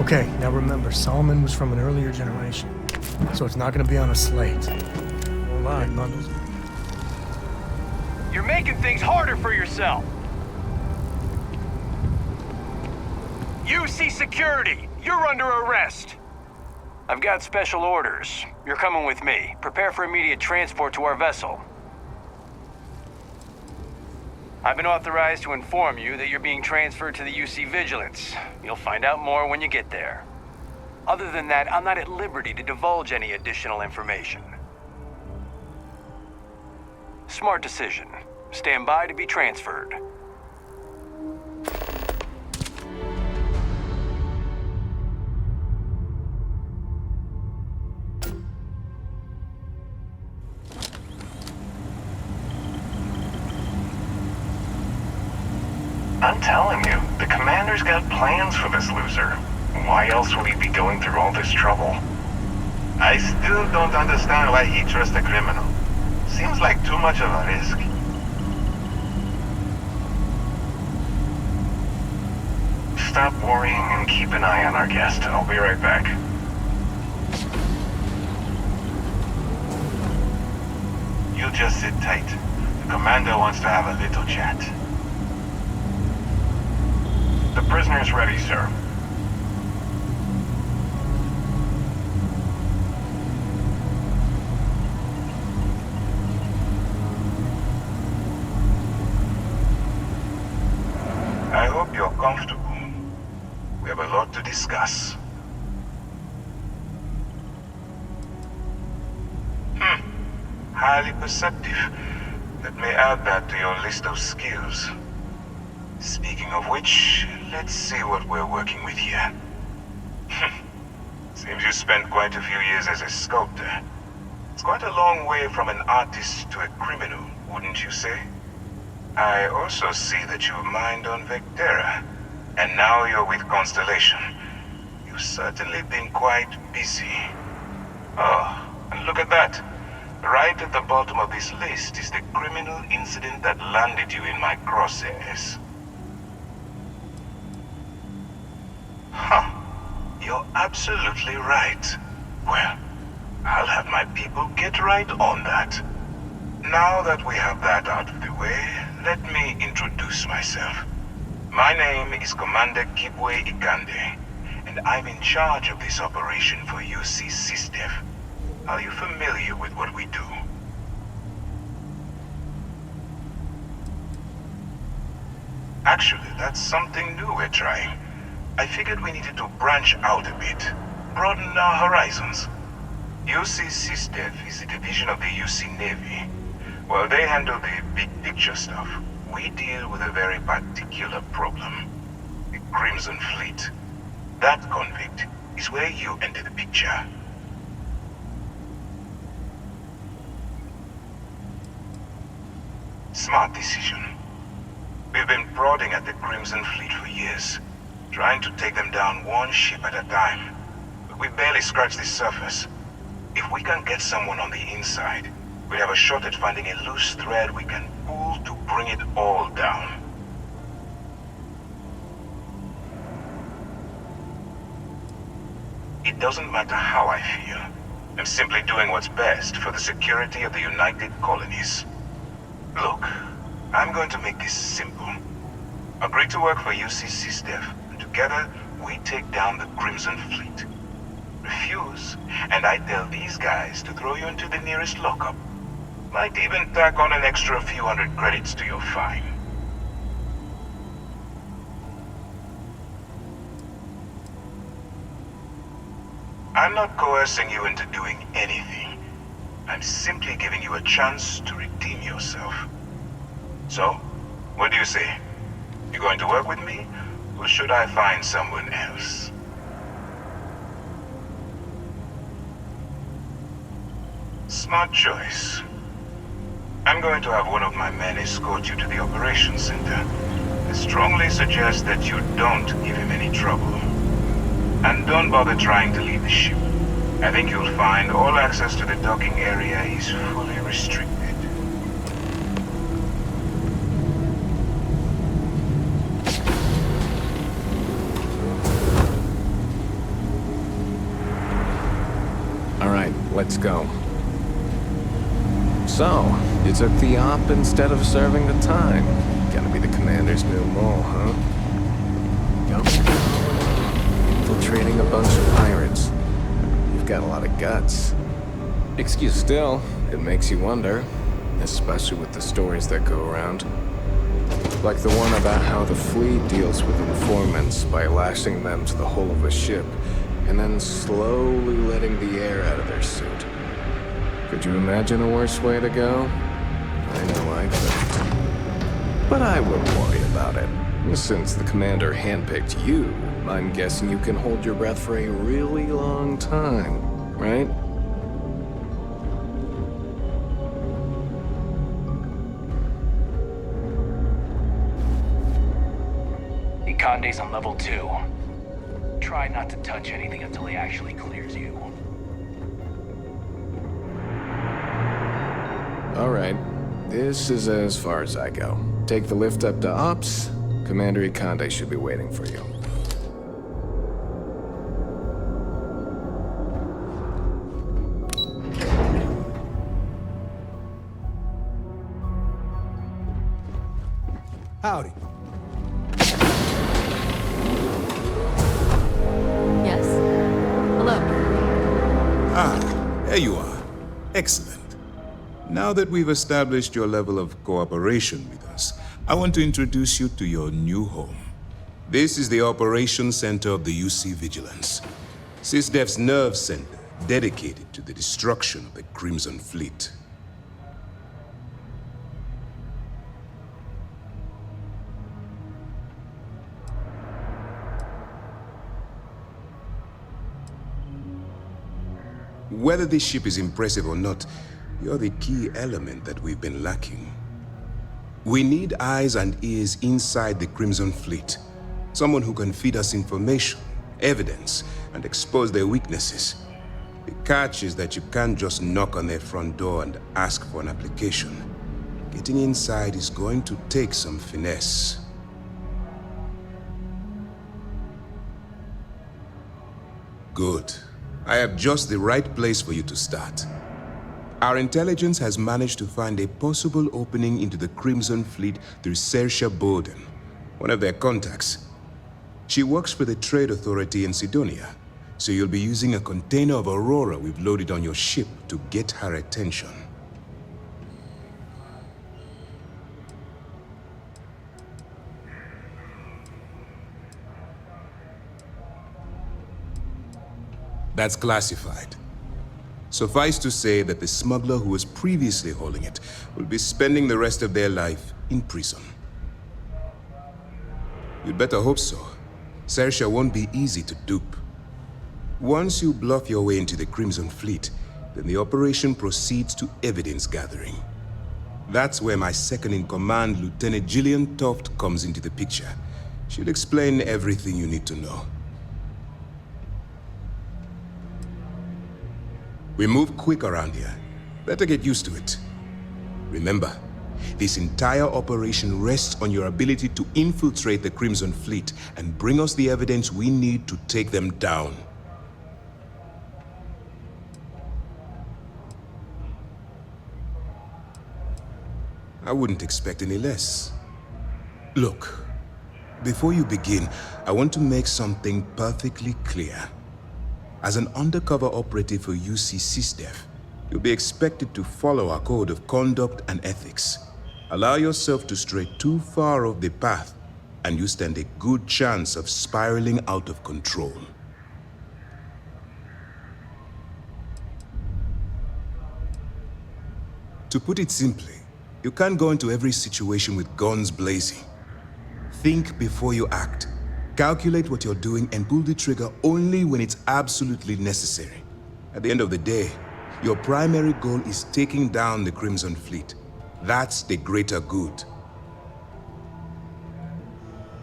Okay, now remember, Solomon was from an earlier generation, so it's not gonna be on a slate. Won't lie, bundles. You're making things harder for yourself. UC Security, you're under arrest. I've got special orders. You're coming with me. Prepare for immediate transport to our vessel. I've been authorized to inform you that you're being transferred to the UC Vigilance. You'll find out more when you get there. Other than that, I'm not at liberty to divulge any additional information. Smart decision. Stand by to be transferred. I'm telling you, the commander's got plans for this loser. Why else would he be going through all this trouble? I still don't understand why he trusts a criminal. Seems like too much of a risk. Stop worrying and keep an eye on our guest. I'll be right back. You just sit tight. The commander wants to have a little chat. The prisoner's ready, sir. I hope you're comfortable. We have a lot to discuss. Highly perceptive. Let me add that to your list of skills. Speaking of which, let's see what we're working with here. Seems you spent quite a few years as a sculptor. It's quite a long way from an artist to a criminal, wouldn't you say? I also see that you mined on Vectera, and now you're with Constellation. You've certainly been quite busy. Oh, and look at that. Right at the bottom of this list is the criminal incident that landed you in my crosshairs. Huh. You're absolutely right. Well, I'll have my people get right on that. Now that we have that out of the way, let me introduce myself. My name is Commander Kibwe Ikande, and I'm in charge of this operation for UC SysDev. Are you familiar with what we do? Actually, that's something new we're trying. I figured we needed to branch out a bit, broaden our horizons. UC SysDev is a division of the UC Navy. While they handle the big picture stuff, we deal with a very particular problem. The Crimson Fleet. That convict is where you enter the picture. Smart decision. We've been prodding at the Crimson Fleet for years, trying to take them down one ship at a time. But we barely scratched the surface. If we can get someone on the inside, we have a shot at finding a loose thread we can pull to bring it all down. It doesn't matter how I feel. I'm simply doing what's best for the security of the United Colonies. Look, I'm going to make this simple. Agree to work for UC SysDev, and together we take down the Crimson Fleet. Refuse, and I tell these guys to throw you into the nearest lockup. Might even tack on an extra few hundred credits to your fine. I'm not coercing you into doing anything. I'm simply giving you a chance to redeem yourself. So, what do you say? You going to work with me, or should I find someone else? Smart choice. I'm going to have one of my men escort you to the operations center. I strongly suggest that you don't give him any trouble. And don't bother trying to leave the ship. I think you'll find all access to the docking area is fully restricted. let's go. So, you took the op instead of serving the time. Gonna be the commander's new mole, huh? Yup. Infiltrating a bunch of pirates. You've got a lot of guts. Still, it makes you wonder, especially with the stories that go around. Like the one about how the fleet deals with informants by lashing them to the hull of a ship, and then slowly letting the air out of their suit. Could you imagine a worse way to go? I know I couldn't. But I wouldn't worry about it. Since the commander handpicked you, I'm guessing you can hold your breath for a really long time, right? Conde's on level 2. Try not to touch anything until he actually clears you. Alright, this is as far as I go. Take the lift up to Ops. Commander Conde should be waiting for you. Howdy. Yes. Hello. Ah, there you are. Excellent. Now that we've established your level of cooperation with us, I want to introduce you to your new home. This is the Operations Center of the UC Vigilance, SysDef's nerve center dedicated to the destruction of the Crimson Fleet. Whether this ship is impressive or not, you're the key element that we've been lacking. We need eyes and ears inside the Crimson Fleet. Someone who can feed us information, evidence, and expose their weaknesses. The catch is that you can't just knock on their front door and ask for an application. Getting inside is going to take some finesse. Good. I have just the right place for you to start. Our intelligence has managed to find a possible opening into the Crimson Fleet through Saoirse Bowden, one of their contacts. She works for the Trade Authority in Sidonia, so you'll be using a container of Aurora we've loaded on your ship to get her attention. That's classified. Suffice to say that the smuggler who was previously holding it will be spending the rest of their life in prison. You'd better hope so. Saoirse won't be easy to dupe. Once you bluff your way into the Crimson Fleet, then the operation proceeds to evidence gathering. That's where my second-in-command, Lieutenant Gillian Toft, comes into the picture. She'll explain everything you need to know. We move quick around here. Better get used to it. Remember, this entire operation rests on your ability to infiltrate the Crimson Fleet and bring us the evidence we need to take them down. I wouldn't expect any less. Look, before you begin, I want to make something perfectly clear. As an undercover operative for UC SysDef, you'll be expected to follow our code of conduct and ethics. Allow yourself to stray too far off the path, and you stand a good chance of spiraling out of control. To put it simply, you can't go into every situation with guns blazing. Think before you act. Calculate what you're doing and pull the trigger only when it's absolutely necessary. At the end of the day, your primary goal is taking down the Crimson Fleet. That's the greater good.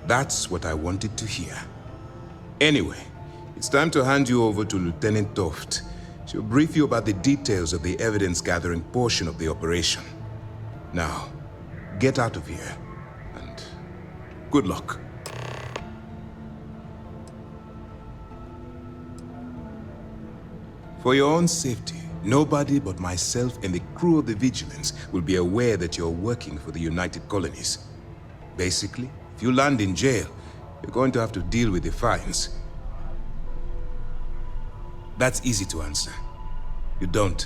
That's what I wanted to hear. Anyway, it's time to hand you over to Lieutenant Toft. She'll brief you about the details of the evidence-gathering portion of the operation. Now, get out of here, and good luck. For your own safety, Nobody but myself and the crew of the Vigilance will be aware that you're working for the United Colonies. Basically, if you land in jail, you're going to have to deal with the fines. That's easy to answer. You don't.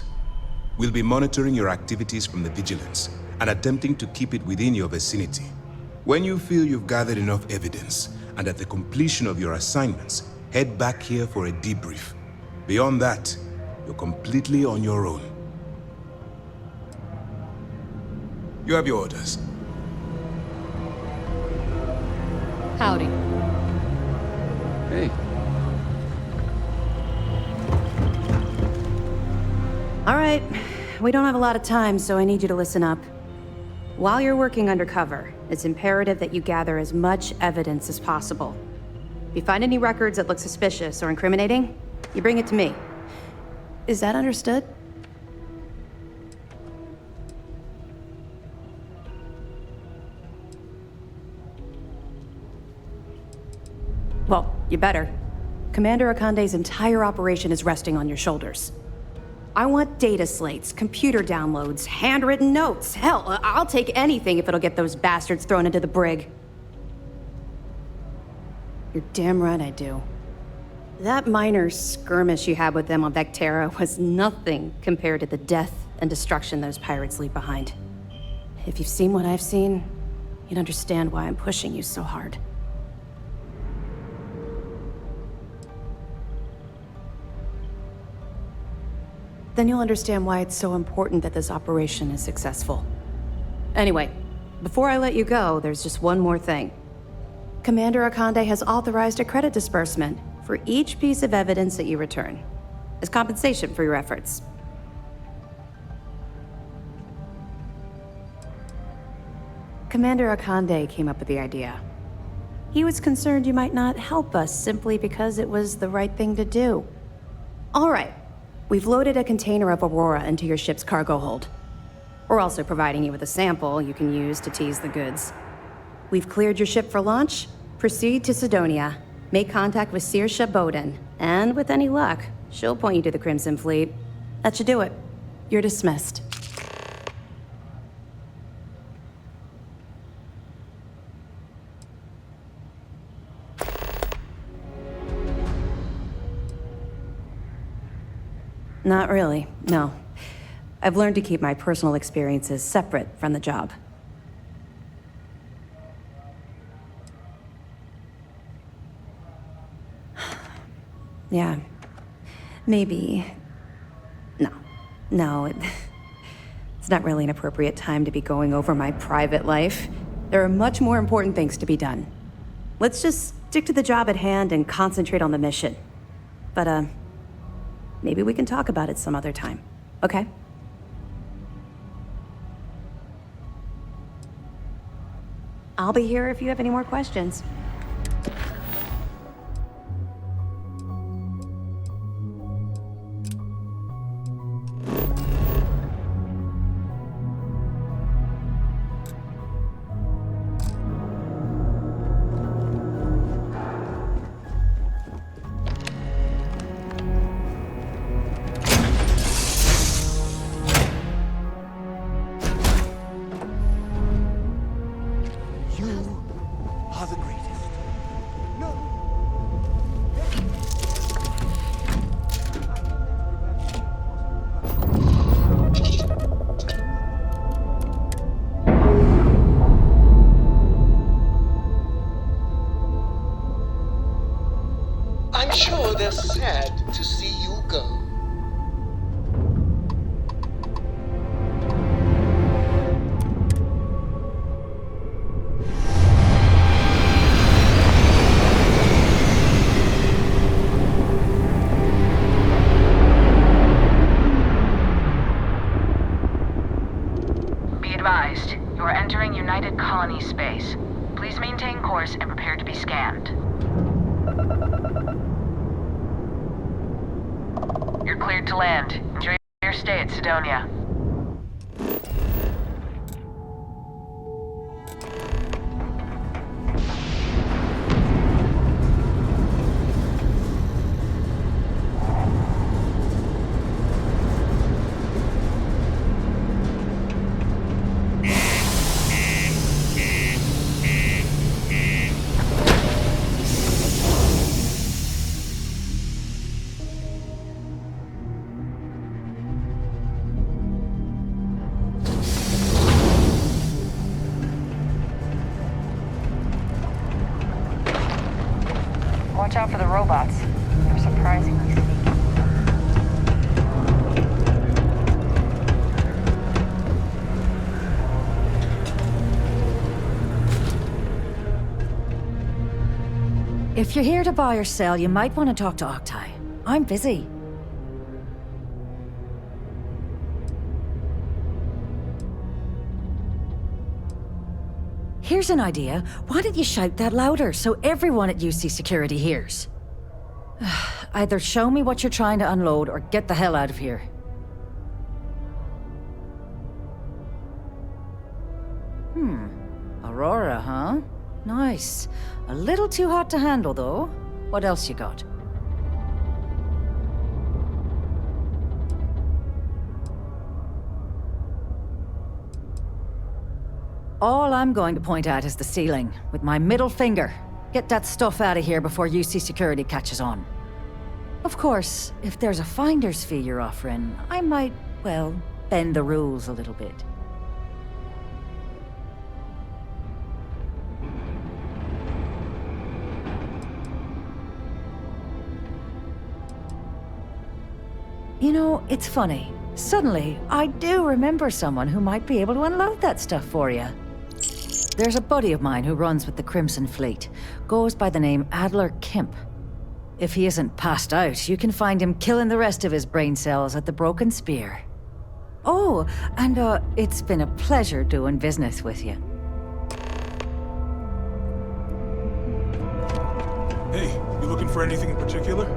We'll be monitoring your activities from the Vigilance and attempting to keep it within your vicinity. When you feel you've gathered enough evidence, and at the completion of your assignments, head back here for a debrief. Beyond that, you're completely on your own. You have your orders. Howdy. Hey. All right, we don't have a lot of time, so I need you to listen up. While you're working undercover, it's imperative that you gather as much evidence as possible. If you find any records that look suspicious or incriminating, you bring it to me. Is that understood? Well, you better. Commander Akande's entire operation is resting on your shoulders. I want data slates, computer downloads, handwritten notes. Hell, I'll take anything if it'll get those bastards thrown into the brig. You're damn right I do. That minor skirmish you had with them on Vectera was nothing compared to the death and destruction those pirates leave behind. If you've seen what I've seen, you'd understand why I'm pushing you so hard. Then you'll understand why it's so important that this operation is successful. Anyway, before I let you go, there's just one more thing. Commander Akande has authorized a credit disbursement for each piece of evidence that you return, as compensation for your efforts. Commander Akande came up with the idea. He was concerned you might not help us simply because it was the right thing to do. All right. We've loaded a container of Aurora into your ship's cargo hold. We're also providing you with a sample you can use to tease the goods. We've cleared your ship for launch. Proceed to Sidonia. Make contact with Saoirse Bowden. And with any luck, she'll point you to the Crimson Fleet. That should do it. You're dismissed. Not really, no. I've learned to keep my personal experiences separate from the job. Yeah, maybe. No, it's not really an appropriate time to be going over my private life. There are much more important things to be done. Let's just stick to the job at hand and concentrate on the mission. But, maybe we can talk about it some other time, okay? I'll be here if you have any more questions. I'm sure they're sad to see you go. Be advised, you are entering United Colony space. Please maintain course and prepare to be scanned. You're cleared to land. Enjoy your stay at Sidonia. Watch out for the robots. They're surprisingly sneaky. If you're here to buy or sell, you might want to talk to Octai. I'm busy. Here's an idea. Why don't you shout that louder so everyone at UC Security hears? Either show me what you're trying to unload or get the hell out of here. Aurora, huh? Nice. A little too hot to handle, though. What else you got? All I'm going to point at is the ceiling, with my middle finger. Get that stuff out of here before UC Security catches on. Of course, if there's a finder's fee you're offering, I might, well, bend the rules a little bit. You know, it's funny. Suddenly, I do remember someone who might be able to unload that stuff for you. There's a buddy of mine who runs with the Crimson Fleet. Goes by the name Adler Kemp. If he isn't passed out, you can find him killing the rest of his brain cells at the Broken Spear. Oh, and it's been a pleasure doing business with you. Hey, you looking for anything in particular?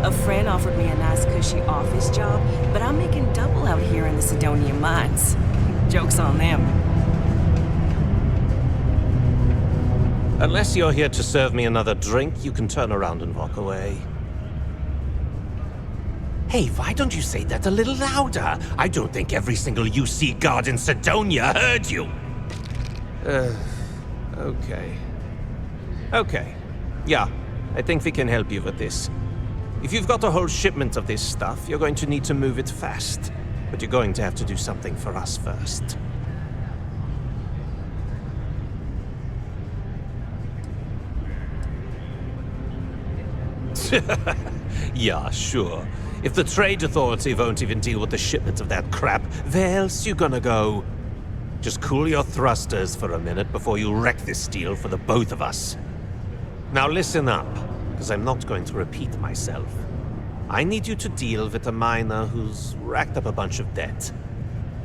A friend offered me a nice cushy office job, but I'm making double out here in the Sidonia mines. Joke's on them. Unless you're here to serve me another drink, you can turn around and walk away. Hey, why don't you say that a little louder? I don't think every single UC guard in Sidonia heard you. Okay. Okay. Yeah, I think we can help you with this. If you've got a whole shipment of this stuff, you're going to need to move it fast. But you're going to have to do something for us first. Yeah, sure. If the Trade Authority won't even deal with the shipment of that crap, where else you gonna go? Just cool your thrusters for a minute before you wreck this deal for the both of us. Now listen up, because I'm not going to repeat myself. I need you to deal with a miner who's racked up a bunch of debt.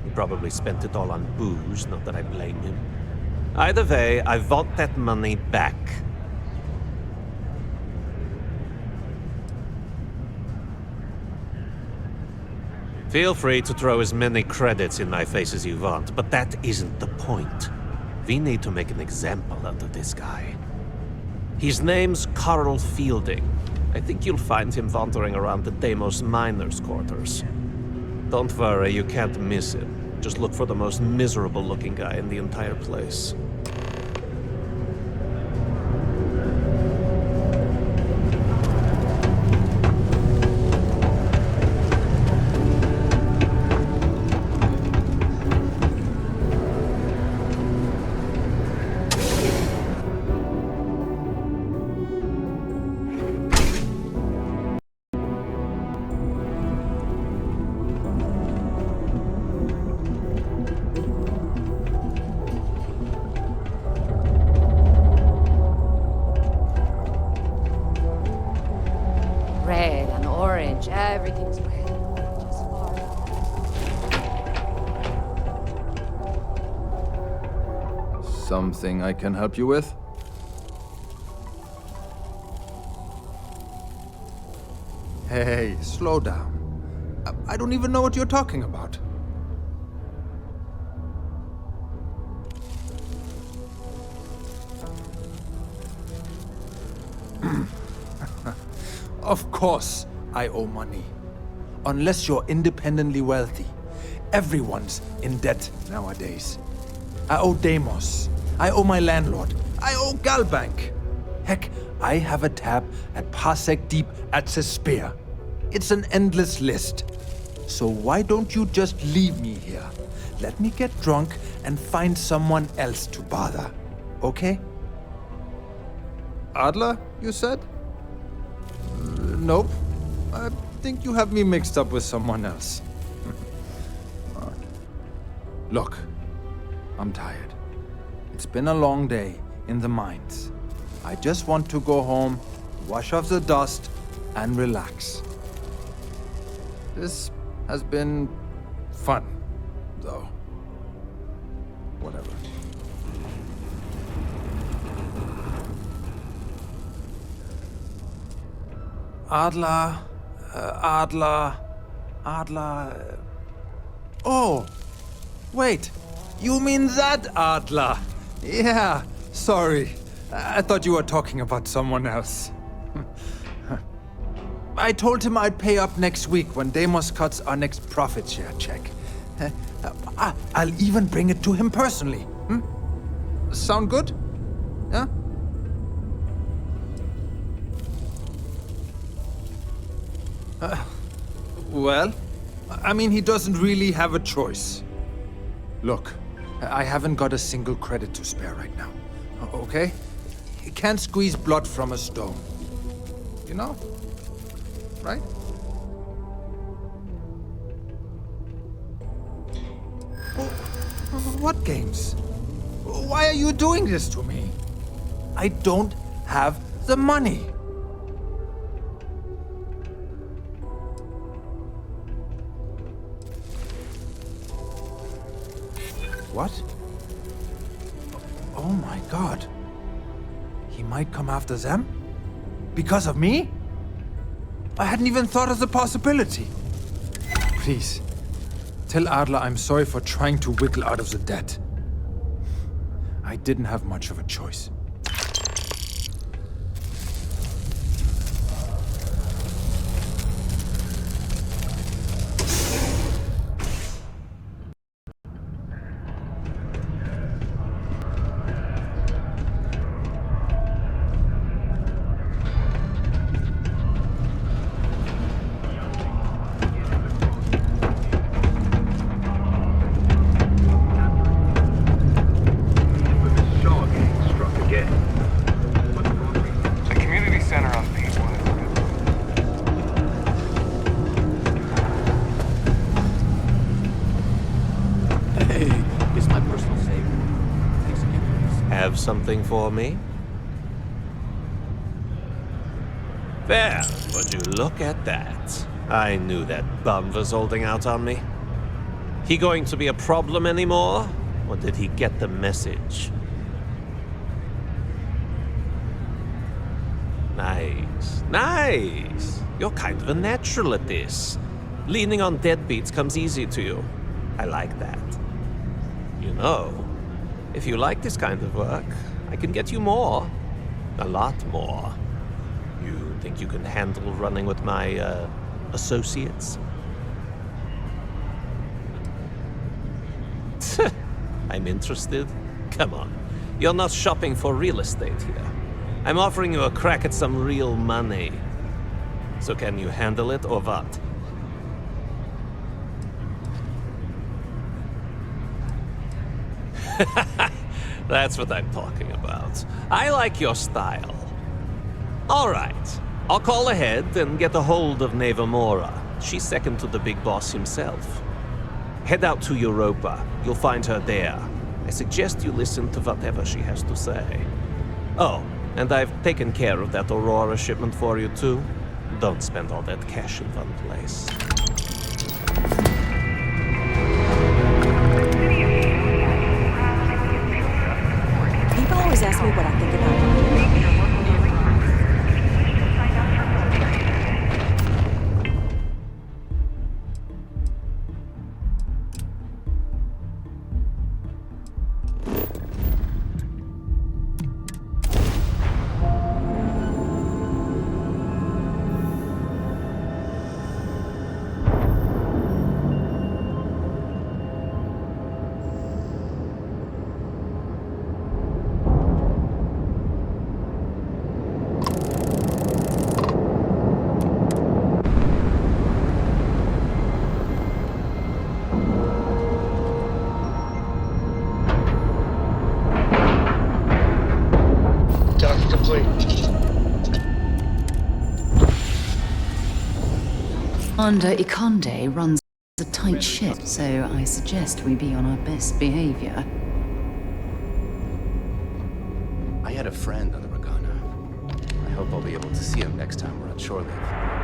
He probably spent it all on booze, not that I blame him. Either way, I want that money back. Feel free to throw as many credits in my face as you want, but that isn't the point. We need to make an example out of this guy. His name's Carl Fielding. I think you'll find him wandering around the Deimos miners' quarters. Don't worry, you can't miss him. Just look for the most miserable-looking guy in the entire place. Red and orange, everything's red. Just far out. Something I can help you with? Hey, slow down. I don't even know what you're talking about. Of course, I owe money. Unless you're independently wealthy. Everyone's in debt nowadays. I owe Deimos. I owe my landlord. I owe Galbank. Heck, I have a tab at Parsec Deep at Spear. It's an endless list. So why don't you just leave me here? Let me get drunk and find someone else to bother, okay? Adler, you said? Nope. I think you have me mixed up with someone else. Look, I'm tired. It's been a long day in the mines. I just want to go home, wash off the dust, and relax. This has been fun, though. Whatever. Adler. Oh, wait. You mean that Adler? Yeah, sorry. I thought you were talking about someone else. I told him I'd pay up next week when Deimos cuts our next profit share check. I'll even bring it to him personally. Sound good? Yeah? Well, I mean, he doesn't really have a choice. Look, I haven't got a single credit to spare right now, okay? You can't squeeze blood from a stone. You know? Right? What games? Why are you doing this to me? I don't have the money. What? Oh my God. He might come after them? Because of me? I hadn't even thought of the possibility. Please, tell Adler I'm sorry for trying to wiggle out of the debt. I didn't have much of a choice. Have something for me? There, would you look at that? I knew that bum was holding out on me. He going to be a problem anymore? Or did he get the message? Nice, nice. You're kind of a natural at this. Leaning on deadbeats comes easy to you. I like that. You know, if you like this kind of work, I can get you more. A lot more. You think you can handle running with my, associates? I'm interested? Come on. You're not shopping for real estate here. I'm offering you a crack at some real money. So can you handle it or what? That's what I'm talking about. I like your style. All right. I'll call ahead and get a hold of Nevamora. She's second to the big boss himself. Head out to Europa. You'll find her there. I suggest you listen to whatever she has to say. Oh, and I've taken care of that Aurora shipment for you too. Don't spend all that cash in one place. People always ask me what I think about it. Commander Ikonde runs a tight ship, so I suggest we be on our best behavior. I had a friend on the Regana. I hope I'll be able to see him next time we're on shore leave.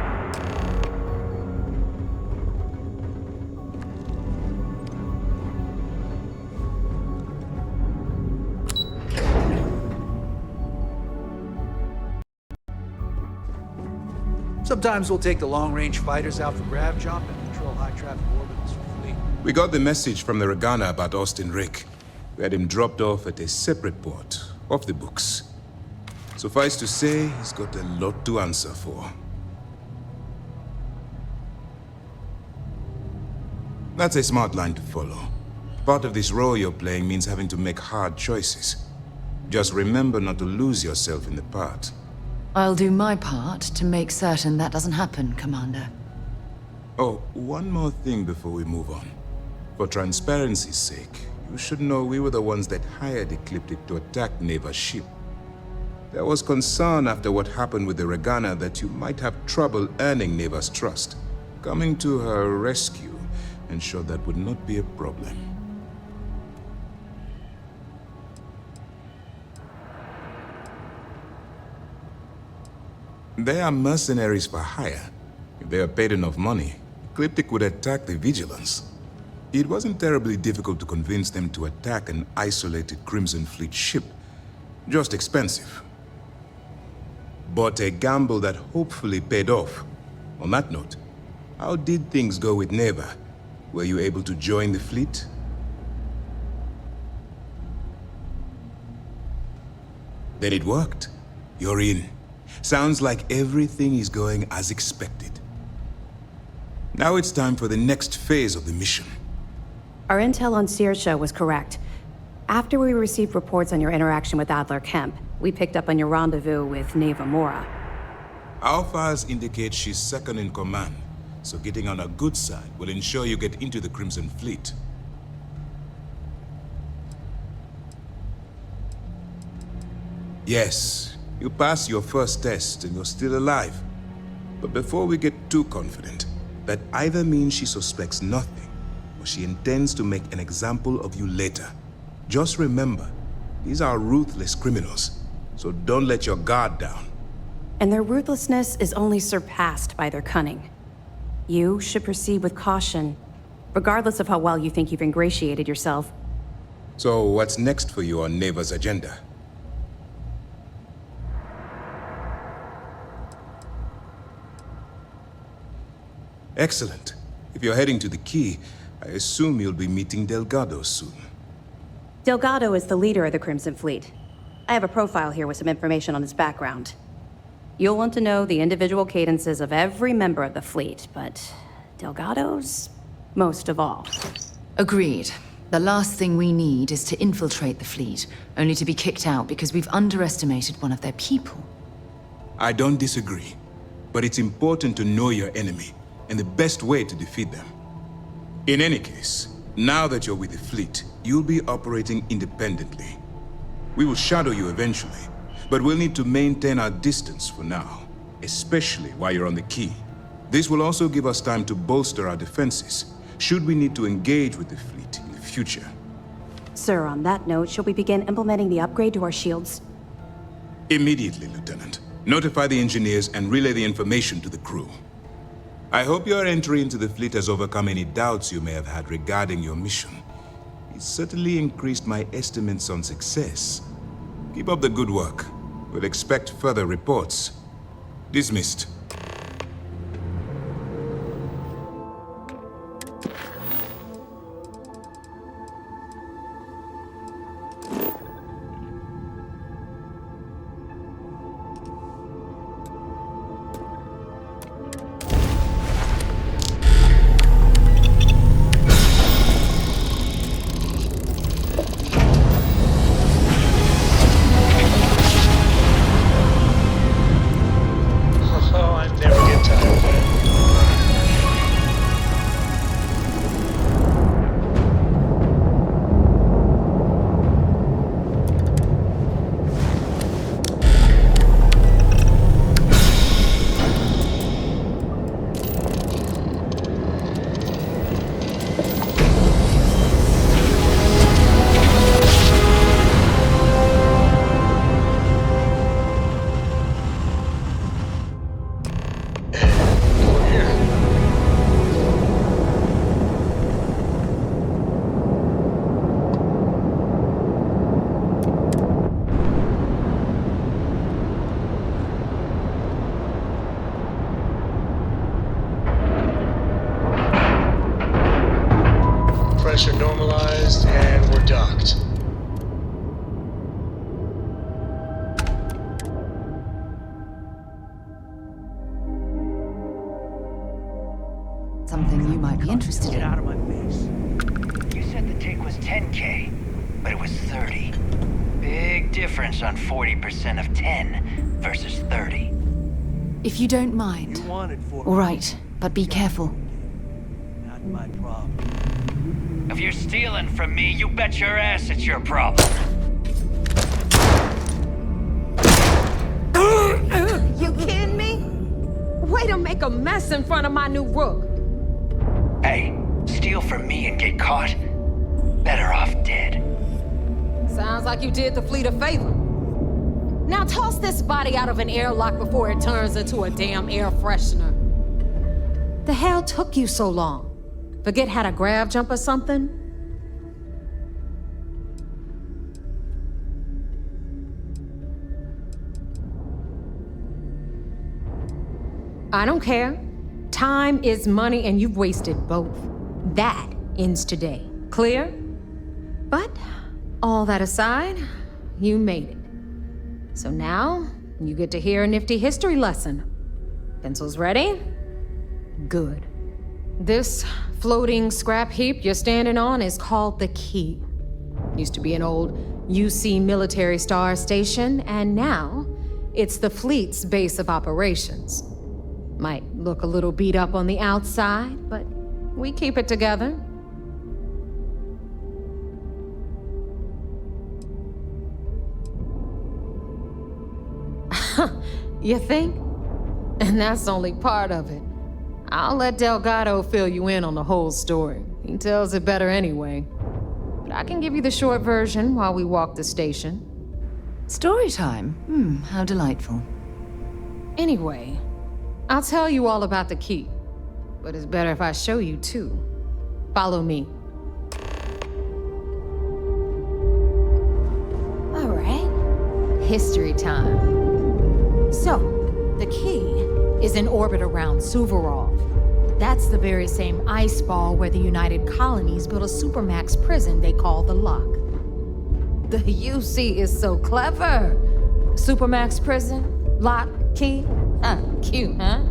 Sometimes we'll take the long-range fighters out for grav jump and patrol high-traffic orbits for Fleet. We got the message from the Regana about Austin Rick. We had him dropped off at a separate port, off the books. Suffice to say, he's got a lot to answer for. That's a smart line to follow. Part of this role you're playing means having to make hard choices. Just remember not to lose yourself in the part. I'll do my part to make certain that doesn't happen, Commander. Oh, one more thing before we move on. For transparency's sake, you should know we were the ones that hired Ecliptic to attack Neva's ship. There was concern after what happened with the Regana that you might have trouble earning Neva's trust. Coming to her rescue ensured that would not be a problem. They are mercenaries for hire. If they are paid enough money, Ecliptic would attack the Vigilance. It wasn't terribly difficult to convince them to attack an isolated Crimson Fleet ship. Just expensive. But a gamble that hopefully paid off. On that note, how did things go with Neva? Were you able to join the fleet? Then it worked. You're in. Sounds like everything is going as expected. Now it's time for the next phase of the mission. Our intel on Saoirse was correct. After we received reports on your interaction with Adler Kemp, we picked up on your rendezvous with Neva Mora. Our files indicate she's second in command, so getting on her good side will ensure you get into the Crimson Fleet. Yes, you passed your first test and you're still alive. But before we get too confident, that either means she suspects nothing, or she intends to make an example of you later. Just remember, these are ruthless criminals, so don't let your guard down. And their ruthlessness is only surpassed by their cunning. You should proceed with caution, regardless of how well you think you've ingratiated yourself. So what's next for you on Neva's agenda? Excellent. If you're heading to the Key, I assume you'll be meeting Delgado soon. Delgado is the leader of the Crimson Fleet. I have a profile here with some information on his background. You'll want to know the individual cadences of every member of the fleet, but Delgado's most of all. Agreed. The last thing we need is to infiltrate the fleet, only to be kicked out because we've underestimated one of their people. I don't disagree, but it's important to know your enemy and the best way to defeat them. In any case, now that you're with the fleet, you'll be operating independently. We will shadow you eventually, but we'll need to maintain our distance for now, especially while you're on the Key. This will also give us time to bolster our defenses, should we need to engage with the fleet in the future. Sir, on that note, shall we begin implementing the upgrade to our shields? Immediately, Lieutenant. Notify the engineers and relay the information to the crew. I hope your entry into the fleet has overcome any doubts you may have had regarding your mission. It certainly increased my estimates on success. Keep up the good work. We'll expect further reports. Dismissed. pressure normalized, and we're docked. Something you might be interested in. Get out of my face. You said the take was 10K, but it was 30. Big difference on 40% of 10 versus 30. If you don't mind. You wanted for All right, but be careful. Not my problem. If you're stealing from me, you bet your ass it's your problem. You kidding me? Way to make a mess in front of my new rook. Hey, steal from me and get caught? Better off dead. Sounds like you did the fleet a favor. Now toss this body out of an airlock before it turns into a damn air freshener. The hell took you so long? Forget how to grav jump or something? I don't care. Time is money and you've wasted both. That ends today. Clear? But all that aside, you made it. So now, you get to hear a nifty history lesson. Pencils ready? Good. This floating scrap heap you're standing on is called the Key. Used to be an old UC military star station, and now it's the fleet's base of operations. Might look a little beat up on the outside, but we keep it together. You think? And that's only part of it. I'll let Delgado fill you in on the whole story. He tells it better anyway. But I can give you the short version while we walk the station. Story time? How delightful. Anyway, I'll tell you all about the Key. But it's better if I show you too. Follow me. All right. History time. So, the Key is in orbit around Suvorov. That's the very same ice ball where the United Colonies built a supermax prison they call the Lock. The UC is so clever. Supermax prison, Lock, Key. Cute, huh?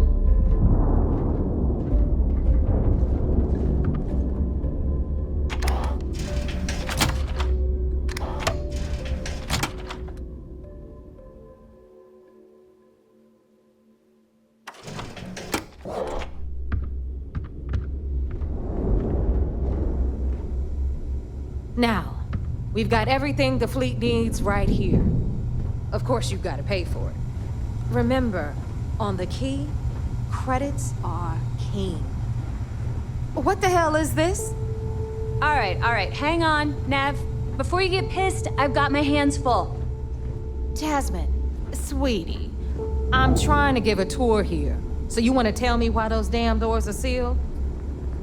Now, we've got everything the fleet needs right here. Of course, you've got to pay for it. Remember, on the Key, credits are king. What the hell is this? All right, hang on, Nev. Before you get pissed, I've got my hands full. Jasmine, sweetie, I'm trying to give a tour here. So you want to tell me why those damn doors are sealed?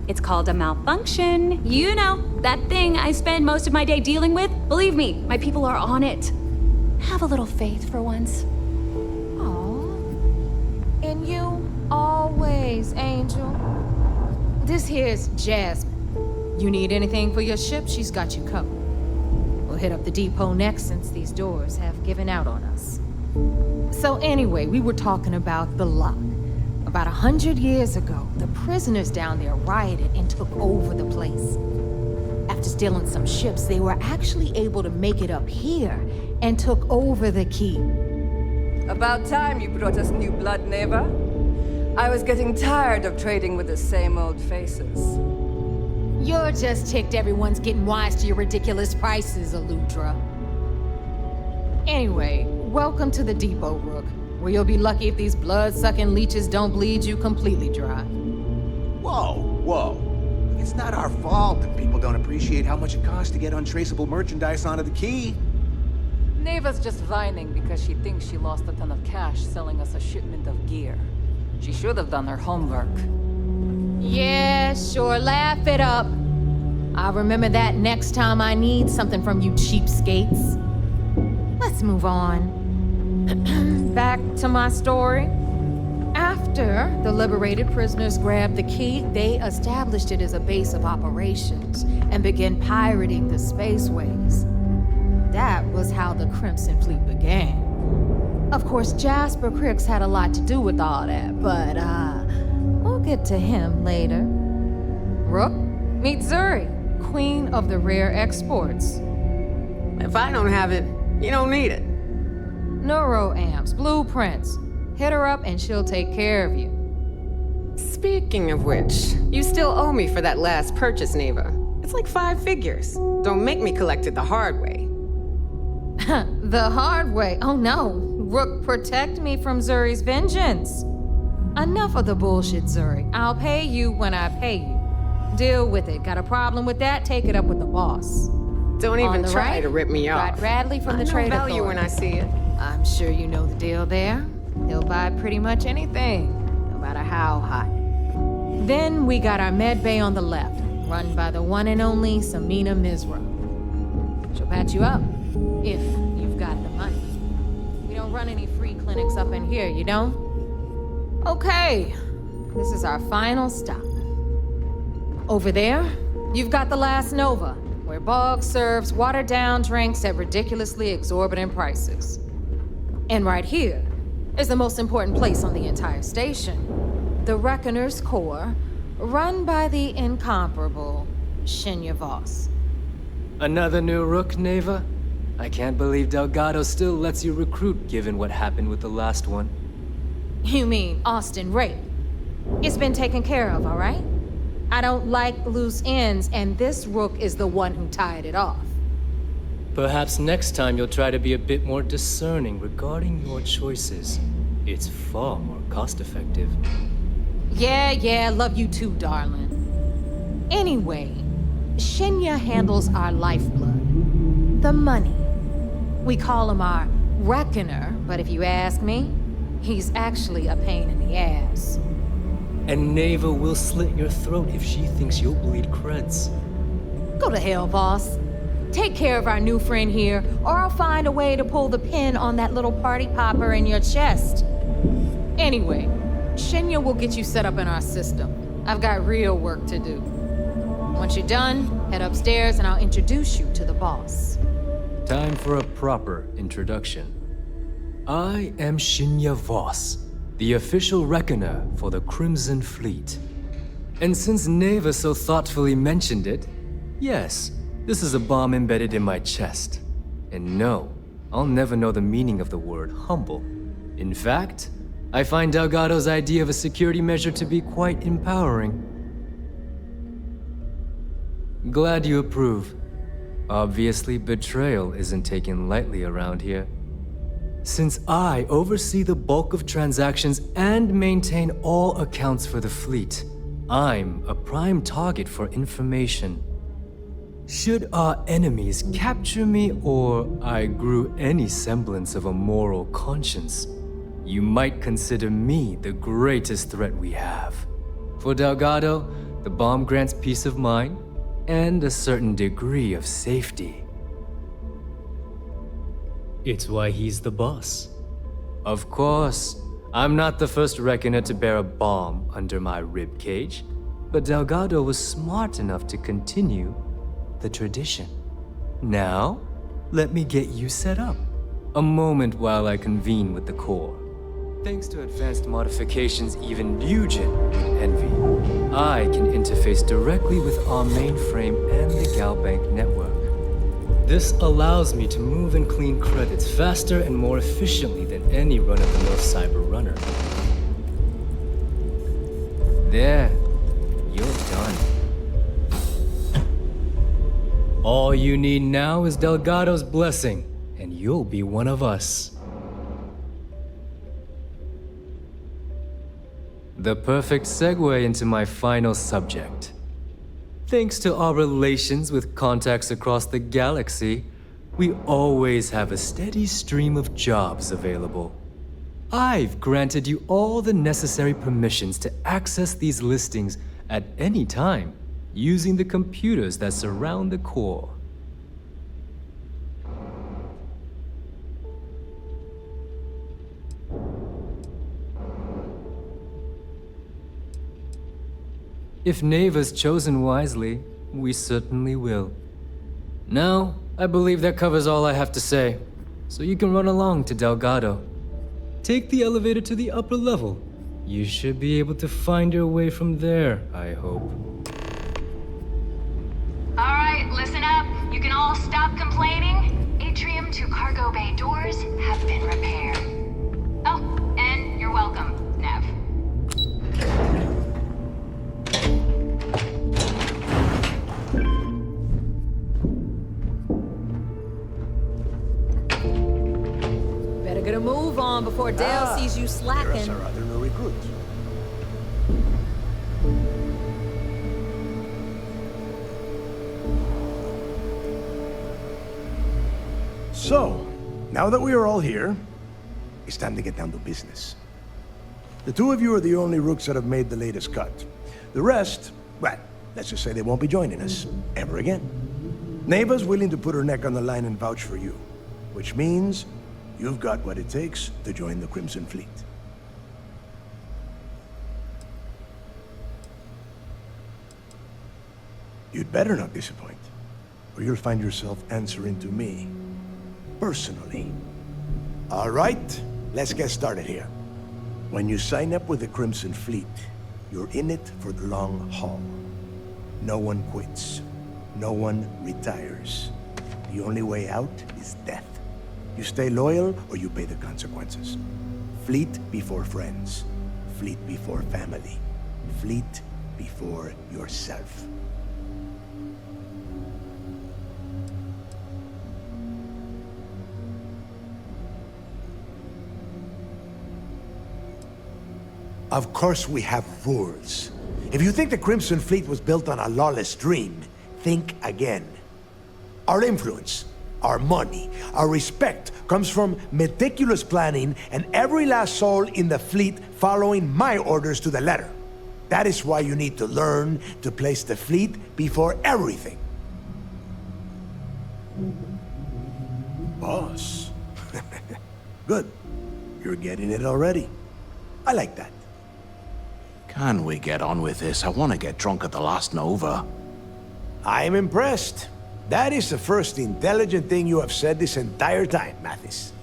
It's called a malfunction. You know, that thing I spend most of my day dealing with. Believe me, my people are on it. Have a little faith for once. And you always, Angel. This here's Jasmine. You need anything for your ship, she's got you covered. We'll hit up the depot next since these doors have given out on us. So anyway, we were talking about the Lock. About 100 years ago, the prisoners down there rioted and took over the place. After stealing some ships, they were actually able to make it up here and took over the Key. About time you brought us new blood, Neva. I was getting tired of trading with the same old faces. You're just ticked everyone's getting wise to your ridiculous prices, Aludra. Anyway, welcome to the depot, Rook, where you'll be lucky if these blood-sucking leeches don't bleed you completely dry. Whoa. It's not our fault that people don't appreciate how much it costs to get untraceable merchandise onto the Key. Neva's just whining because she thinks she lost a ton of cash selling us a shipment of gear. She should have done her homework. Yeah, sure, laugh it up. I'll remember that next time I need something from you cheapskates. Let's move on. Back to my story. After the liberated prisoners grabbed the key, they established it as a base of operations and began pirating the spaceways. That was how the Crimson Fleet began. Of course, Jasper Cricks had a lot to do with all that, but, we'll get to him later. Rook, meet Zuri, queen of the rare exports. If I don't have it, you don't need it. Neuroamps, blueprints. Hit her up and she'll take care of you. Speaking of which, you still owe me for that last purchase, Neva. It's like 5 figures. Don't make me collect it the hard way. The hard way? Oh no. Rook, protect me from Zuri's vengeance. Enough of the bullshit, Zuri. I'll pay you when I pay you. Deal with it. Got a problem with that? Take it up with the boss. Don't even try to rip me off. Got Bradley from the Trade Authority. I know value when I see it. I'm sure you know the deal there. He'll buy pretty much anything, no matter how hot. Then we got our med bay on the left, run by the one and only Samina Mizra. She'll patch you up, if you've got the money. We don't run any free clinics up in here, you don't? Okay, this is our final stop. Over there, you've got the Last Nova, where Bog serves watered-down drinks at ridiculously exorbitant prices. And right here is the most important place on the entire station. The Reckoner's Core, run by the incomparable Shinya Voss. Another new Rook, Neva? I can't believe Delgado still lets you recruit given what happened with the last one. You mean Austin Rape? It's been taken care of, all right? I don't like loose ends, and this Rook is the one who tied it off. Perhaps next time you'll try to be a bit more discerning regarding your choices. It's far more cost-effective. Yeah, love you too, darling. Anyway, Shinya handles our lifeblood. The money. We call him our Reckoner, but if you ask me, he's actually a pain in the ass. And Neva will slit your throat if she thinks you'll bleed creds. Go to hell, boss. Take care of our new friend here, or I'll find a way to pull the pin on that little party popper in your chest. Anyway, Shinya will get you set up in our system. I've got real work to do. Once you're done, head upstairs and I'll introduce you to the boss. Time for a proper introduction. I am Shinya Voss, the official reckoner for the Crimson Fleet. And since Neva so thoughtfully mentioned it, yes, this is a bomb embedded in my chest. And no, I'll never know the meaning of the word humble. In fact, I find Delgado's idea of a security measure to be quite empowering. Glad you approve. Obviously, betrayal isn't taken lightly around here. Since I oversee the bulk of transactions and maintain all accounts for the fleet, I'm a prime target for information. Should our enemies capture me or I grew any semblance of a moral conscience, you might consider me the greatest threat we have. For Delgado, the bomb grants peace of mind and a certain degree of safety. It's why he's the boss. Of course, I'm not the first reckoner to bear a bomb under my ribcage, but Delgado was smart enough to continue the tradition. Now, let me get you set up. A moment while I convene with the core. Thanks to advanced modifications even Bugin would envy, I can interface directly with our mainframe and the Galbank network. This allows me to move and clean credits faster and more efficiently than any run-of-the-mill cyber runner. There, you're done. All you need now is Delgado's blessing, and you'll be one of us. The perfect segue into my final subject. Thanks to our relations with contacts across the galaxy, we always have a steady stream of jobs available. I've granted you all the necessary permissions to access these listings at any time, using the computers that surround the core. If Neva's chosen wisely, we certainly will. Now, I believe that covers all I have to say, so you can run along to Delgado. Take the elevator to the upper level. You should be able to find your way from there, I hope. All right, listen up. You can all stop complaining. Atrium to cargo bay doors have been repaired. Oh, and you're welcome, Nev. Better get a move on before Dale sees you slacking. Here's our other new recruit. So, now that we are all here, it's time to get down to business. The two of you are the only rooks that have made the latest cut. The rest, well, let's just say they won't be joining us ever again. Neva's willing to put her neck on the line and vouch for you, which means you've got what it takes to join the Crimson Fleet. You'd better not disappoint, or you'll find yourself answering to me. Personally. All right, let's get started here. When you sign up with the Crimson Fleet, you're in it for the long haul. No one quits. No one retires. The only way out is death. You stay loyal or you pay the consequences. Fleet before friends. Fleet before family. Fleet before yourself. Of course we have rules. If you think the Crimson Fleet was built on a lawless dream, think again. Our influence, our money, our respect comes from meticulous planning and every last soul in the fleet following my orders to the letter. That is why you need to learn to place the fleet before everything. Boss. Good. You're getting it already. I like that. Can we get on with this? I want to get drunk at the last Nova. I'm impressed. That is the first intelligent thing you have said this entire time, Mathis.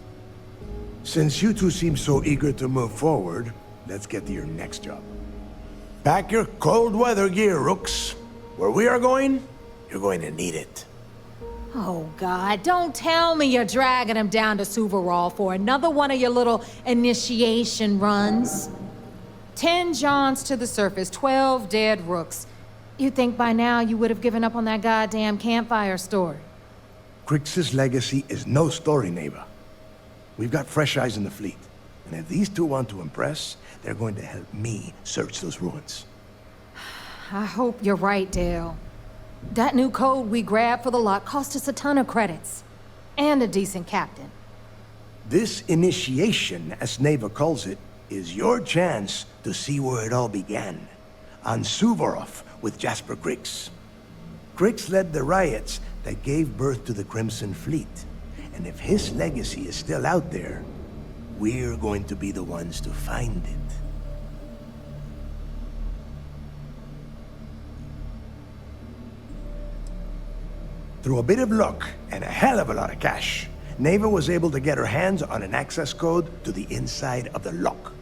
Since you two seem so eager to move forward, let's get to your next job. Pack your cold weather gear, Rooks. Where we are going, you're going to need it. Oh, God, don't tell me you're dragging him down to Suvarol for another one of your little initiation runs. 10 Johns to the surface, 12 dead Rooks. You'd think by now you would have given up on that goddamn campfire story. Crix's legacy is no story, Neva. We've got fresh eyes in the fleet. And if these two want to impress, they're going to help me search those ruins. I hope you're right, Dale. That new code we grabbed for the lot cost us a ton of credits. And a decent captain. This initiation, as Neva calls it, is your chance to see where it all began. On Suvorov with Jasper Crix. Crix led the riots that gave birth to the Crimson Fleet. And if his legacy is still out there, we're going to be the ones to find it. Through a bit of luck and a hell of a lot of cash, Neva was able to get her hands on an access code to the inside of the lock.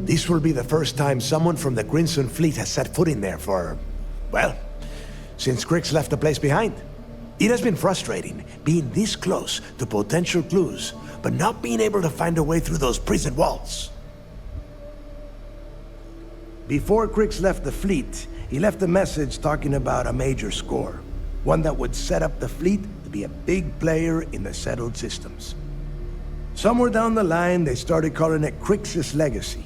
This will be the first time someone from the Crimson Fleet has set foot in there for, well, since Crix left the place behind. It has been frustrating being this close to potential clues, but not being able to find a way through those prison walls. Before Crix left the fleet, he left a message talking about a major score. One that would set up the fleet to be a big player in the settled systems. Somewhere down the line, they started calling it Crix's legacy.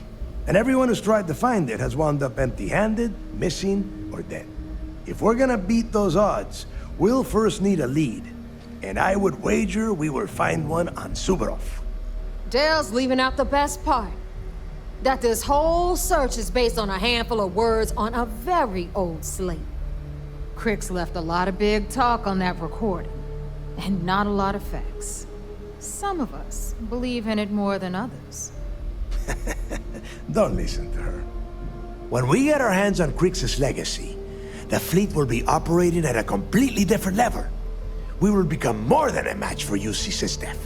And everyone who's tried to find it has wound up empty-handed, missing, or dead. If we're gonna beat those odds, we'll first need a lead. And I would wager we will find one on Suvorov. Dale's leaving out the best part. That this whole search is based on a handful of words on a very old slate. Crix left a lot of big talk on that recording, and not a lot of facts. Some of us believe in it more than others. Don't listen to her. When we get our hands on Crixus' legacy, the fleet will be operating at a completely different level. We will become more than a match for UC System.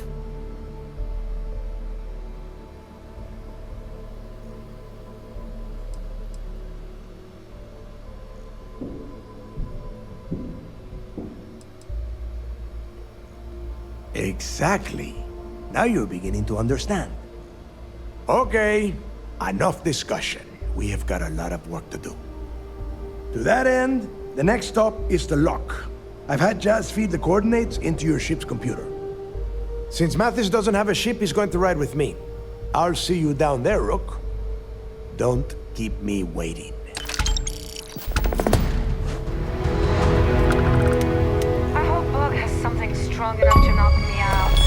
Exactly. Now you're beginning to understand. Okay, enough discussion. We have got a lot of work to do. To that end, the next stop is the lock. I've had Jazz feed the coordinates into your ship's computer. Since Mathis doesn't have a ship, he's going to ride with me. I'll see you down there, Rook. Don't keep me waiting. I hope Bug has something strong enough to knock me out.